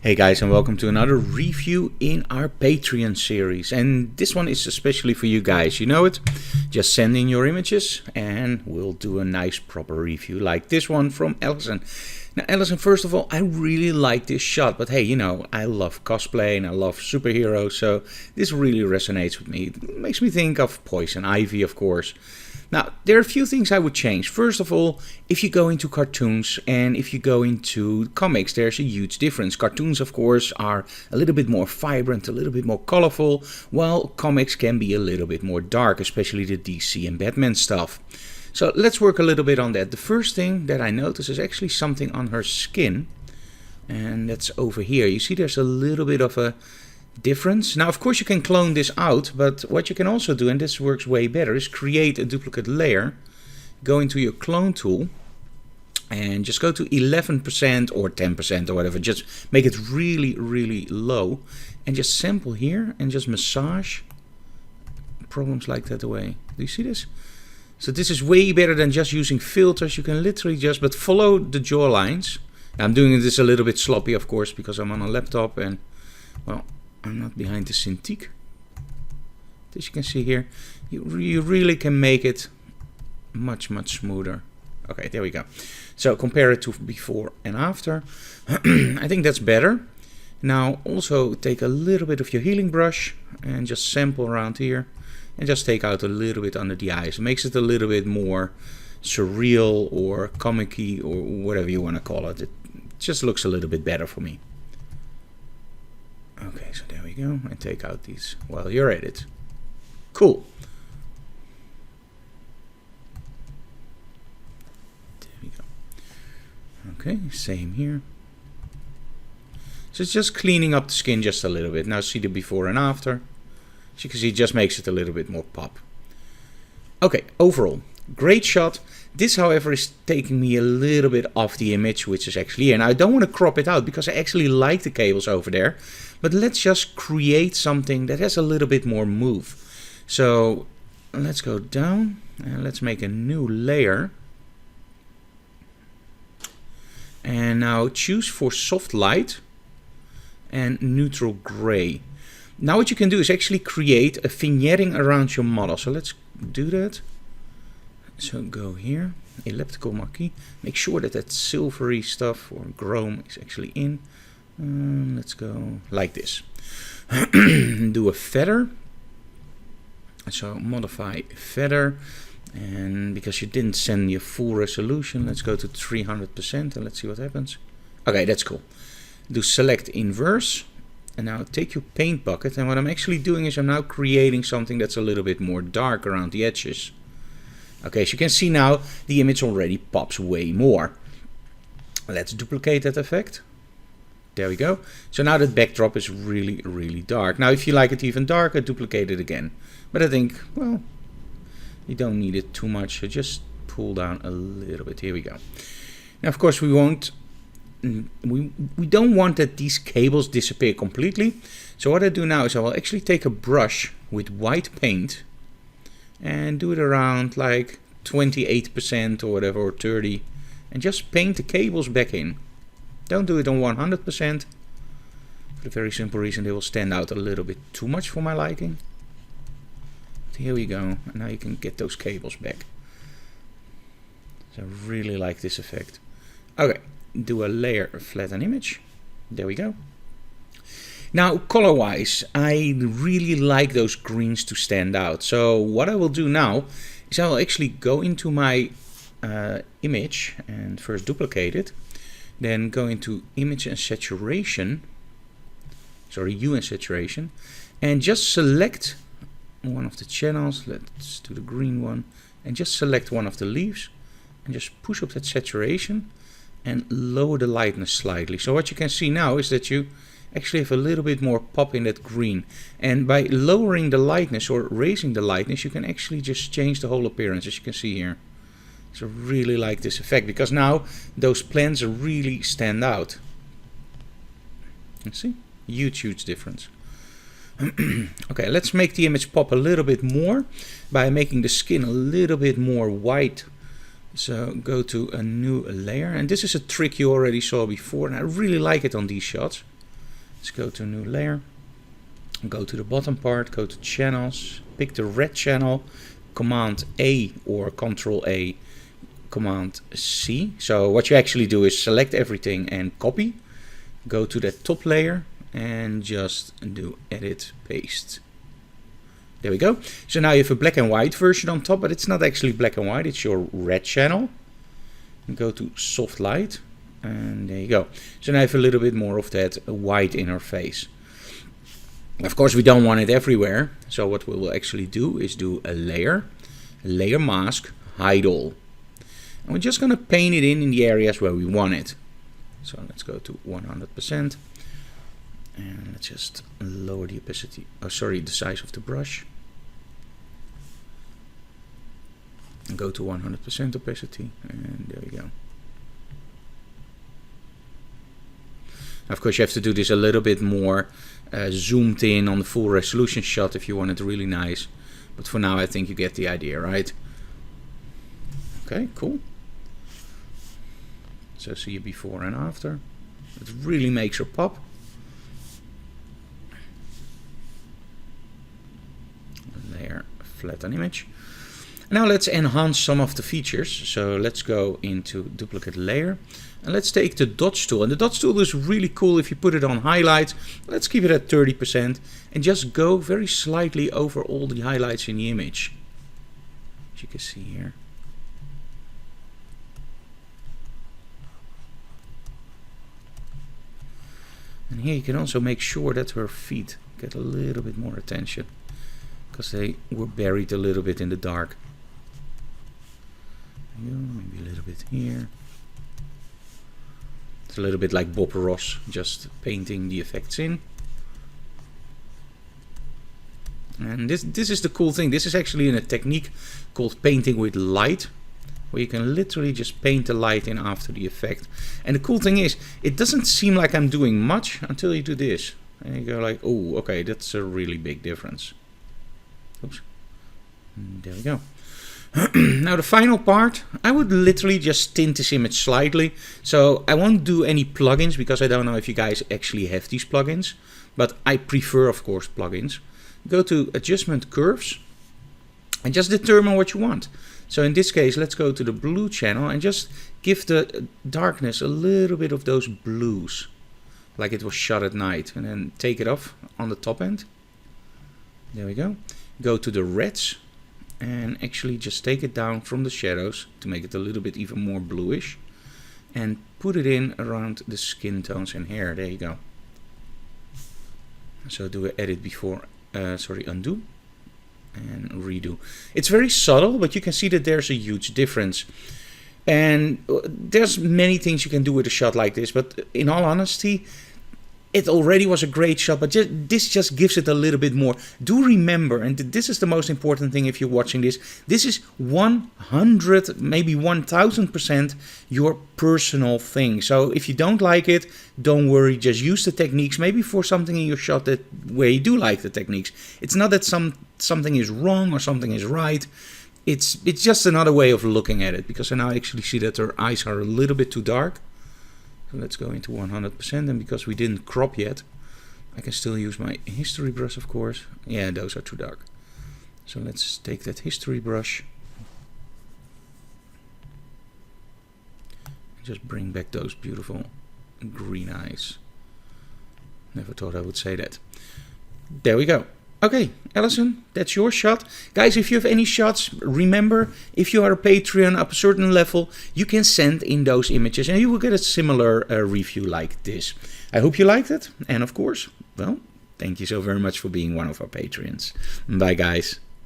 Hey guys, and welcome to another review in our Patreon series. And this one is especially for you guys, you know it. Just send in your images and we'll do a nice proper review like this one from Alicyn. Now Alicyn, first of all, I really like this shot, but hey, you know, I love cosplay and I love superheroes, so this really resonates with me. It makes me think of Poison Ivy, of course. Now, there are a few things I would change. First of all, if you go into cartoons and if you go into comics, there's a huge difference. Cartoons, of course, are a little bit more vibrant, a little bit more colorful, while comics can be a little bit more dark, especially the DC and Batman stuff. So let's work a little bit on that. The first thing that I notice is actually something on her skin, and that's over here. You see there's a little bit of a difference. Now, of course, you can clone this out, but what you can also do, and this works way better, is create a duplicate layer. Go into your clone tool and just go to 11% or 10% or whatever. Just make it really, really low and just sample here and just massage problems like that away. Do you see this? So this is way better than just using filters. You can literally but follow the jaw lines. I'm doing this a little bit sloppy, of course, because I'm on a laptop and, well, I'm not behind the Cintiq. As you can see here, you really can make it much smoother. Okay, there we go. So compare it to before and after. I think that's better. Now also take a little bit of your healing brush and just sample around here and just take out a little bit under the eyes. It makes it a little bit more surreal or comic-y or whatever you want to call it. It just looks a little bit better for me. Okay, so there we go, and take out these while you're at it. Cool. There we go. Okay, same here. So it's just cleaning up the skin just a little bit. Now see the before and after. As you can see, it just makes it a little bit more pop. Okay, overall, great shot. This, however, is taking me a little bit off the image, which is actually here. And I don't want to crop it out because I actually like the cables over there. But let's just create something that has a little bit more move. So let's go down and let's make a new layer. And now choose for soft light and neutral gray. Now what you can do is actually create a vignetting around your model. So let's do that. So go here, elliptical marquee. Make sure that that silvery stuff or chrome is actually in. Let's go like this. Do a feather. So modify feather. And because you didn't send your full resolution, let's go to 300% and let's see what happens. Okay, that's cool. Do select inverse. And now take your paint bucket. And what I'm actually doing is I'm now creating something that's a little bit more dark around the edges. Okay, so you can see now the image already pops way more. Let's duplicate that effect. There we go. So now that backdrop is really, really dark. Now if you like it even darker, duplicate it again. But I think, well, you don't need it too much. So just pull down a little bit. Here we go. Now of course we don't want that these cables disappear completely. So what I do now is I will actually take a brush with white paint and do it around like 28% or whatever, or 30%, and just paint the cables back in. Don't do it on 100%, for the very simple reason they will stand out a little bit too much for my liking. But here we go, and now you can get those cables back. So I really like this effect. Okay, do a layer flatten image. There we go. Now, color-wise, I really like those greens to stand out. So what I will do now is I will actually go into my image and first duplicate it. Then go into image and saturation. Sorry, hue and saturation. And just select one of the channels. Let's do the green one. And just select one of the leaves. And just push up that saturation. And lower the lightness slightly. So what you can see now is that you actually have a little bit more pop in that green. And by lowering the lightness or raising the lightness, you can actually just change the whole appearance, as you can see here. So I really like this effect because now those plants really stand out. You see? Huge difference. Okay, let's make the image pop a little bit more by making the skin a little bit more white. So go to a new layer, and this is a trick you already saw before, and I really like it on these shots. Let's go to a new layer. Go to the bottom part, go to channels, pick the red channel, Command A or Control A, Command C. So what you actually do is select everything and copy. Go to the top layer and just do edit, paste. There we go. So now you have a black and white version on top, but it's not actually black and white, it's your red channel. Go to soft light and there you go. So now I have a little bit more of that white interface. Of course we don't want it everywhere, so what we will actually do is do a layer mask, hide all. And we're just going to paint it in the areas where we want it. So let's go to 100% and let's just lower the opacity, the size of the brush. And go to 100% opacity and there we go. Of course you have to do this a little bit more zoomed in on the full resolution shot if you want it really nice, but for now I think you get the idea, right? Okay, cool. So see you before and after. It really makes her pop. Layer, flatten image. Now let's enhance some of the features. So let's go into duplicate layer and let's take the dodge tool. And the dodge tool is really cool if you put it on highlights. Let's keep it at 30% and just go very slightly over all the highlights in the image. As you can see here. And here you can also make sure that her feet get a little bit more attention, because they were buried a little bit in the dark. Maybe a little bit here. It's a little bit like Bob Ross, just painting the effects in. And this is the cool thing. This is actually in a technique called painting with light, where you can literally just paint the light in after the effect. And the cool thing is, it doesn't seem like I'm doing much until you do this. And you go like, oh, okay, that's a really big difference. Oops. And there we go. Now the final part, I would literally just tint this image slightly. So I won't do any plugins, because I don't know if you guys actually have these plugins. But I prefer, of course, plugins. Go to Adjustment Curves and just determine what you want. So in this case, let's go to the blue channel and just give the darkness a little bit of those blues, like it was shot at night, and then take it off on the top end. There we go. Go to the reds and actually just take it down from the shadows to make it a little bit even more bluish, and put it in around the skin tones and hair. There you go. So do an edit before, undo and redo. It's very subtle, but you can see that there's a huge difference. And there's many things you can do with a shot like this, but in all honesty, it already was a great shot, but this just gives it a little bit more. Do remember, and this is the most important thing if you're watching this is 100, maybe 1000% your personal thing. So if you don't like it, don't worry, just use the techniques, maybe for something in your shot that where you do like the techniques. It's not that something is wrong or something is right. It's just another way of looking at it, because I now actually see that her eyes are a little bit too dark. So let's go into 100%, and because we didn't crop yet, I can still use my history brush, of course. Yeah, those are too dark. So let's take that history brush. Just bring back those beautiful green eyes. Never thought I would say that. There we go. Okay, Alicyn, that's your shot. Guys, if you have any shots, remember, if you are a Patreon up a certain level, you can send in those images and you will get a similar review like this. I hope you liked it. And of course, well, thank you so very much for being one of our Patreons. Bye, guys.